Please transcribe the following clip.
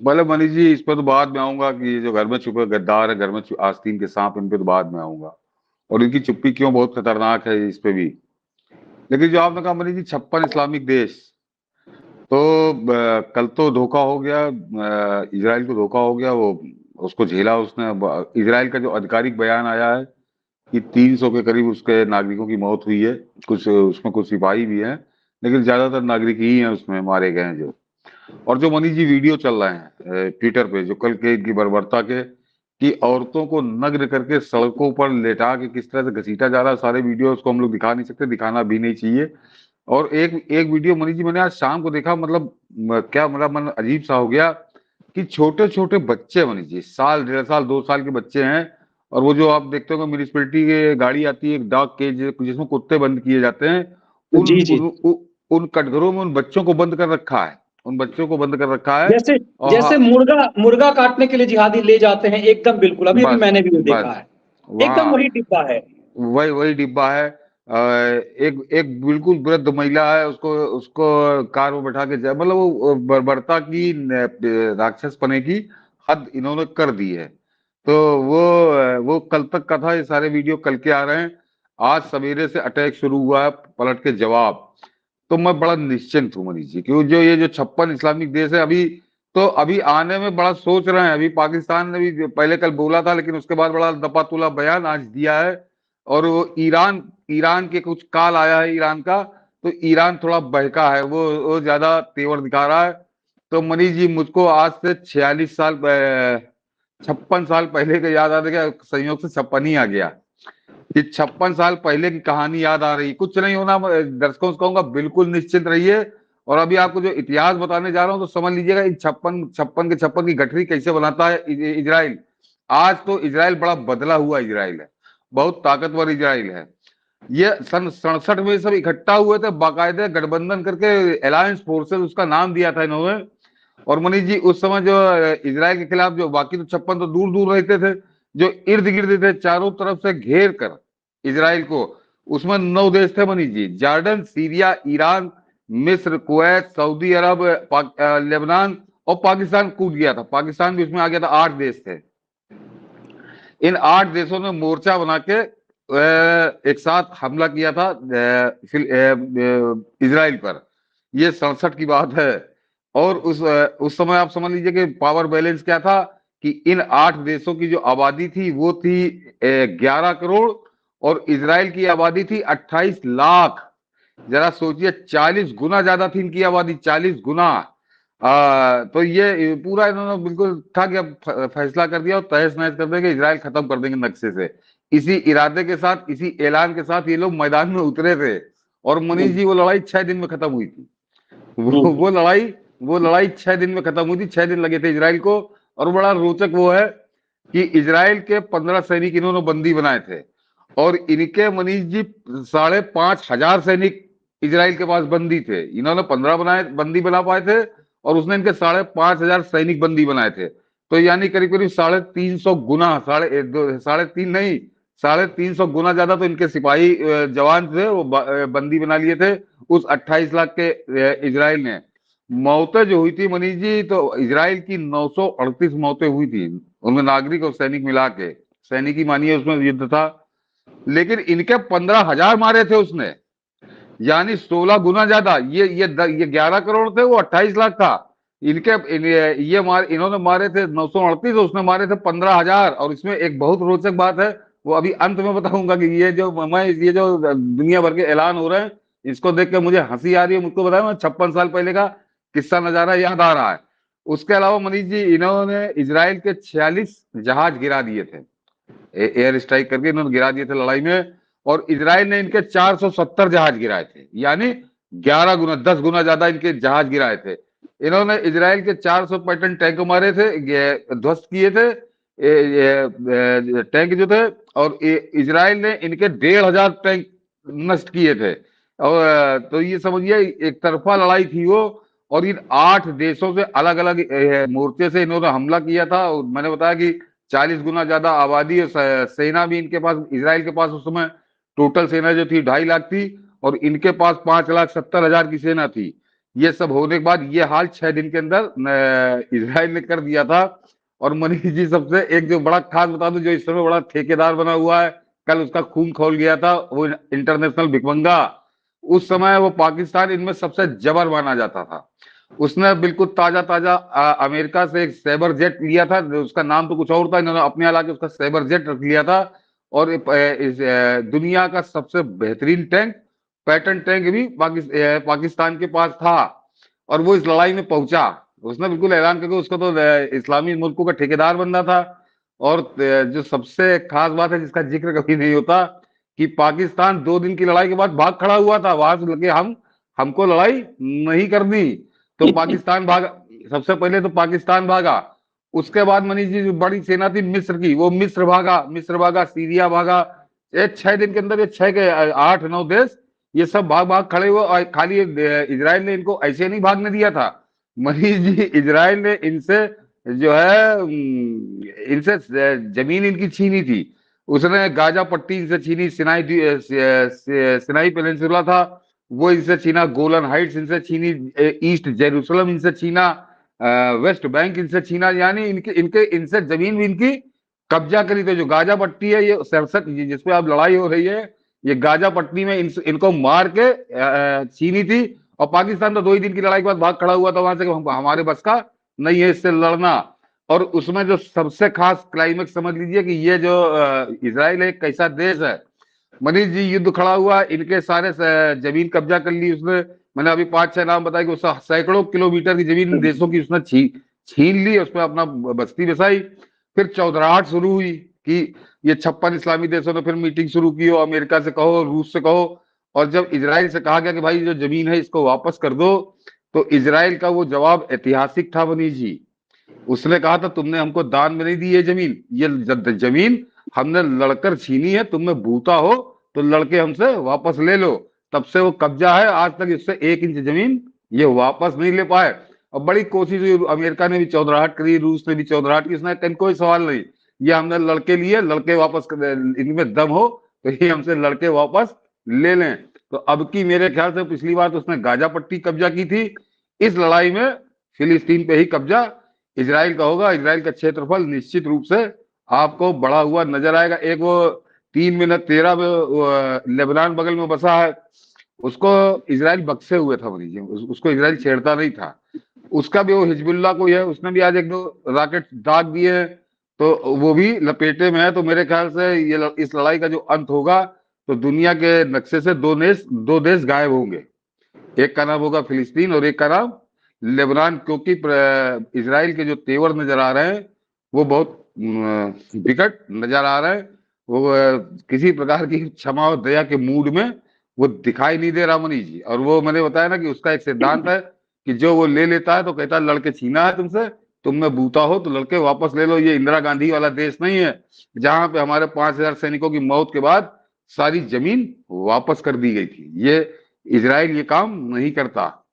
भले मनीष जी, इस पर तो बाद में आऊंगा कि ये जो घर में छुपे गद्दार है, घर में आस्तीन के सांप, इन पे तो बाद में आऊंगा, और इनकी चुप्पी क्यों बहुत खतरनाक है, इस पे भी। लेकिन जो आपने कहा मनीष जी 56 इस्लामिक देश, तो कल तो धोखा हो गया, इजराइल को धोखा हो गया, वो उसको झेला उसने। इजराइल का जो आधिकारिक बयान आया है कि 300 के करीब उसके नागरिकों की मौत हुई है, कुछ उसमें कुछ सिपाही भी हैं, लेकिन ज्यादातर नागरिक ही हैं उसमें मारे गए हैं जो। और जो मनीष जी वीडियो चल रहे हैं ट्विटर पे, जो कल के इनकी बर्बरता के, कि औरतों को नग्न करके सड़कों पर लेटा के किस तरह से घसीटा जा रहा है, सारे वीडियो उसको हम लोग दिखा नहीं सकते, दिखाना भी नहीं चाहिए। और एक एक वीडियो मनीष जी मैंने आज शाम को देखा, मतलब क्या मेरा मन अजीब सा हो गया, कि छोटे छोटे बच्चे मनीष जी, साल 1.5 साल 2 साल के बच्चे हैं, और वो जो आप देखते हो म्यूनिसिपैलिटी की गाड़ी आती है, एक डॉग केज जिसमें कुत्ते बंद किए जाते हैं, उन जी जी। उन उन, उन कटघरों में उन बच्चों को बंद कर रखा है, उन बच्चों को बंद कर रखा है। जैसे और जैसे मुर्गा मुर्गा काटने के लिए जिहादी ले जाते हैं, एकदम बिल्कुल, अभी अभी बस मैंने भी वो देखा बस है। एकदम वहाँ वही डिब्बा है। वही वही डिब्बा है। एक एक बिल्कुल वृद्ध महिला है, उसको उसको कार में बैठा के जाए, मतलब वो बर्बरता की राक्षस पने की हद इन्होंने कर दी है। तो वो कल तक का था, ये सारे वीडियो कल के आ रहे हैं। आज सवेरे से अटैक शुरू हुआ है, पलट के जवाब। तो मैं बड़ा निश्चिंत हूँ मनीष जी, क्योंकि जो ये जो 56 इस्लामिक देश है अभी, तो अभी आने में बड़ा सोच रहे हैं। अभी पाकिस्तान ने भी पहले कल बोला था, लेकिन उसके बाद बड़ा दपातुला बयान आज दिया है। और वो ईरान ईरान के कुछ काल आया है ईरान का, तो ईरान थोड़ा बहका है, वो ज्यादा तेवर दिखा रहा है। तो मनीष जी, मुझको आज से 56 साल पहले का याद आ गया, संयोग से 56 ही आ गया, कि 56 साल पहले की कहानी याद आ रही। कुछ नहीं होना, दर्शकों से कहूंगा बिल्कुल निश्चिंत रहिए। और अभी आपको जो इतिहास बताने जा रहा हूं, तो समझ लीजिएगा इन 56 की गठरी कैसे बनाता है इजराइल। आज तो इजराइल बड़ा बदला हुआ इजराइल है, बहुत ताकतवर इजराइल है। ये सन 67 में सब इकट्ठा हुए थे, बाकायदे गठबंधन करके, अलायंस फोर्सेस उसका नाम दिया था इन्होंने। और मनीष जी, उस समय जो इजराइल के खिलाफ, जो बाकी तो 56 तो दूर दूर रहते थे, जो इर्द गिर्द थे चारों तरफ से घेर कर इजराइल को, उसमें 9 देश थे Manish ji, Jordan, Syria, Iran, मिस्र, कुवैत, सऊदी अरब, लेबनान, और पाकिस्तान कूद गया था, पाकिस्तान भी उसमें आ गया था। 8 देश थे। इन 8 देशों ने मोर्चा बना के एक साथ हमला किया था इजराइल पर। ये 67 की बात है। और उस समय आप समझ लीजिए कि पावर बैलेंस क्या था, कि इन 8 देशों की जो आबादी थी वो थी 11 करोड़, और इजराइल की आबादी थी 28 लाख। जरा सोचिए, 40 गुना ज्यादा थी इनकी आबादी, 40 गुना। तो ये पूरा इन्होंने बिल्कुल था कि अब फैसला कर दिया और तहस नहस कर देंगे, इजराइल खत्म कर देंगे नक्शे से। इसी इरादे के साथ, इसी ऐलान के साथ ये लोग मैदान में उतरे थे। और मनीष जी, वो लड़ाई 6 दिन में खत्म हुई थी। वो वो लड़ाई वो लड़ाई 6 दिन में खत्म हुई थी, 6 दिन लगे थे इजराइल को। और बड़ा रोचक वो है कि इजराइल के 15 सैनिक इन्होंने बंदी बनाए थे, और इनके मनीष जी 5,500 सैनिक इजराइल के पास बंदी थे। इन्होंने 15 बनाए, बंदी बना पाए थे, और उसने इनके 5,500 सैनिक बंदी बनाए थे। तो यानी करीब करीब 350 गुना, साढ़े तीन नहीं, 350 गुना ज्यादा तो इनके सिपाही जवान थे, वो बंदी बना लिए थे उस 28 लाख के इजराइल ने। मौतें जो हुई थी मनीष जी, तो इजराइल की 938 मौतें हुई थी, उनमें नागरिक और सैनिक मिला के। सैनिक ही मानिए उसमें युद्ध था। लेकिन इनके 15,000 मारे थे उसने, यानी 16 गुना ज्यादा। ये 11 करोड़ थे, वो 28 लाख था। इन्होंने मारे थे 938, उसने मारे थे 15,000। और इसमें एक बहुत रोचक बात है, वो अभी अंत में बताऊंगा, कि ये जो दुनिया भर के ऐलान हो रहे हैं, इसको देख के मुझे हंसी आ रही है। मुझको बताया, 56 साल पहले का किस्सा नजारा याद आ रहा है। उसके अलावा मनीष जी, इन्होंने इजराइल के 46 जहाज गिरा दिए थे, एयर स्ट्राइक करके इन्होंने गिरा दिए थे लड़ाई में। और इजराइल ने इनके 470 जहाज गिराए थे, यानी 11 गुना, 10 गुना ज्यादा इनके जहाज गिराए थे। इन्होंने इजराइल के 400 पैटर्न टैंक मारे थे, ध्वस्त किए थे टैंक जो थे। और इजराइल ने इनके 1,500 टैंक नष्ट किए थे। और तो ये समझिए एक तरफा लड़ाई थी वो। और इन 8 देशों से अलग अलग मोर्चे से इन्होंने हमला किया था। और मैंने बताया कि 40 गुना ज्यादा आबादी और सेना भी इनके पास, इजराइल के पास उस समय टोटल सेना जो थी 2.5 लाख थी, और इनके पास 5,70,000 की सेना थी। ये सब होने के बाद ये हाल 6 दिन के अंदर इजराइल ने कर दिया था। और मनीष जी, सबसे एक जो बड़ा खास बता दूं, जो इस समय बड़ा ठेकेदार बना हुआ है, कल उसका खून खौल गया था, वो इंटरनेशनल भिखमंगा, उस समय वो पाकिस्तान इनमें सबसे जबर माना जाता था। उसने बिल्कुल ताजा ताजा अमेरिका से एक सैबर जेट लिया था, उसका नाम तो कुछ और था, इन्होंने अपने यहाँ लाके उसका सैबर जेट रख लिया था। और इस दुनिया का सबसे बेहतरीन टैंक, पैटर्न टैंक भी पाकिस्तान के पास था। और वो इस लड़ाई में पहुंचा, उसने बिल्कुल ऐलान करके उसको तो इस्लामी मुल्कों का ठेकेदार बनना था। और जो सबसे खास बात है जिसका जिक्र कभी नहीं होता, कि पाकिस्तान 2 दिन की लड़ाई के बाद भाग खड़ा हुआ था, वहां से लगे हमको लड़ाई नहीं करनी। तो पाकिस्तान भागा, सबसे पहले तो पाकिस्तान भागा। उसके बाद मनीष जी, जो बड़ी सेना थी मिस्र की, वो मिस्र भागा, सीरिया भागा। ये 6 दिन के अंदर ये 6 के 8 9 देश, ये सब भाग भाग खड़े हुए। और खाली इजराइल ने इनको ऐसे नहीं भागने दिया था मनीष जी, इजराइल ने इनसे जो है इनसे जमीन इनकी छीनी थी। उसने गाजा पट्टी इनसे छीनी, सिनाई पेनिनसुला था वो इनसे छीना, गोलन हाइट्स इनसे छीनी, ईस्ट जेरूसलम इनसे छीना, वेस्ट बैंक इनसे छीना, यानी इनके इनके इनसे जमीन भी इनकी कब्जा करी। तो जो गाजा पट्टी है, ये 67 जिसपे अब लड़ाई हो रही है, ये गाजा पट्टी में इनको मार के छीनी थी। और पाकिस्तान तो 2 ही दिन की लड़ाई के बाद भाग खड़ा हुआ था वहां से, हमारे बस का नहीं है इससे लड़ना। और उसमें जो सबसे खास क्लाइमेक्स समझ लीजिए कि ये जो इजराइल एक कैसा देश है मनीष जी, युद्ध खड़ा हुआ, इनके सारे जमीन कब्जा कर ली उसने। मैंने अभी 5 6 नाम बताए कि उसने सैकड़ों किलोमीटर की जमीन इन देशों की उसने छीन ली, उसमें अपना बस्ती बसाई। फिर चौधराहट शुरू हुई कि ये 56 इस्लामी देशों ने फिर मीटिंग शुरू की हो, अमेरिका से कहो, रूस से कहो। और जब इजराइल से कहा गया कि भाई जो जमीन है इसको वापस कर दो, तो इजराइल का वो जवाब ऐतिहासिक था मनीष जी। उसने कहा था तुमने हमको दान में नहीं दी ये जमीन, ये जमीन हमने लड़कर छीनी है, तुम में बूता हो तो लड़के हमसे वापस ले लो। तब से वो कब्जा है, आज तक इससे 1 इंच जमीन ये वापस नहीं ले पाए। और बड़ी कोशिश हुई, अमेरिका ने भी चौधराहट करी, रूस ने भी चौधराहट की, इसने कोई सवाल नहीं, ये हमने लड़के लिए, लड़के वापस इनमें दम हो तो ये हमसे लड़के वापस ले लें। तो अब की मेरे ख्याल से, पिछली बार तो उसने गाजा पट्टी कब्जा की थी, इस लड़ाई में फिलिस्तीन पे ही कब्जा इजराइल का होगा। इजराइल का क्षेत्रफल निश्चित रूप से आपको बढ़ा हुआ नजर आएगा। एक वो 3 मिनट 13 में लेबनान बगल में बसा है, उसको इजराइल बक्से हुए था मरीज, उसको इजराइल छेड़ता नहीं था। उसका भी वो हिजबुल्लाह कोई है, उसने भी आज 1 2 रॉकेट दाग दिए, तो वो भी लपेटे में है। तो मेरे ख्याल से ये इस लड़ाई का जो अंत होगा, तो दुनिया के नक्शे से 2 देश गायब होंगे। एक का नाम होगा फिलिस्तीन और एक का नाम लेबनान, क्योंकि इजराइल के जो तेवर नजर आ रहे हैं वो बहुत विकट नजर आ रहे हैं। वो किसी प्रकार की क्षमा और दया के मूड में वो दिखाई नहीं दे रहा मनीष जी। और वो मैंने बताया ना कि उसका एक सिद्धांत है कि जो वो ले लेता है तो कहता है लड़के छीना है तुमसे, तुम में बूता हो तो लड़के वापस ले लो। ये इंदिरा गांधी वाला देश नहीं है जहां पे हमारे 5,000 सैनिकों की मौत के बाद सारी जमीन वापस कर दी गई थी। ये इजराइल ये काम नहीं करता।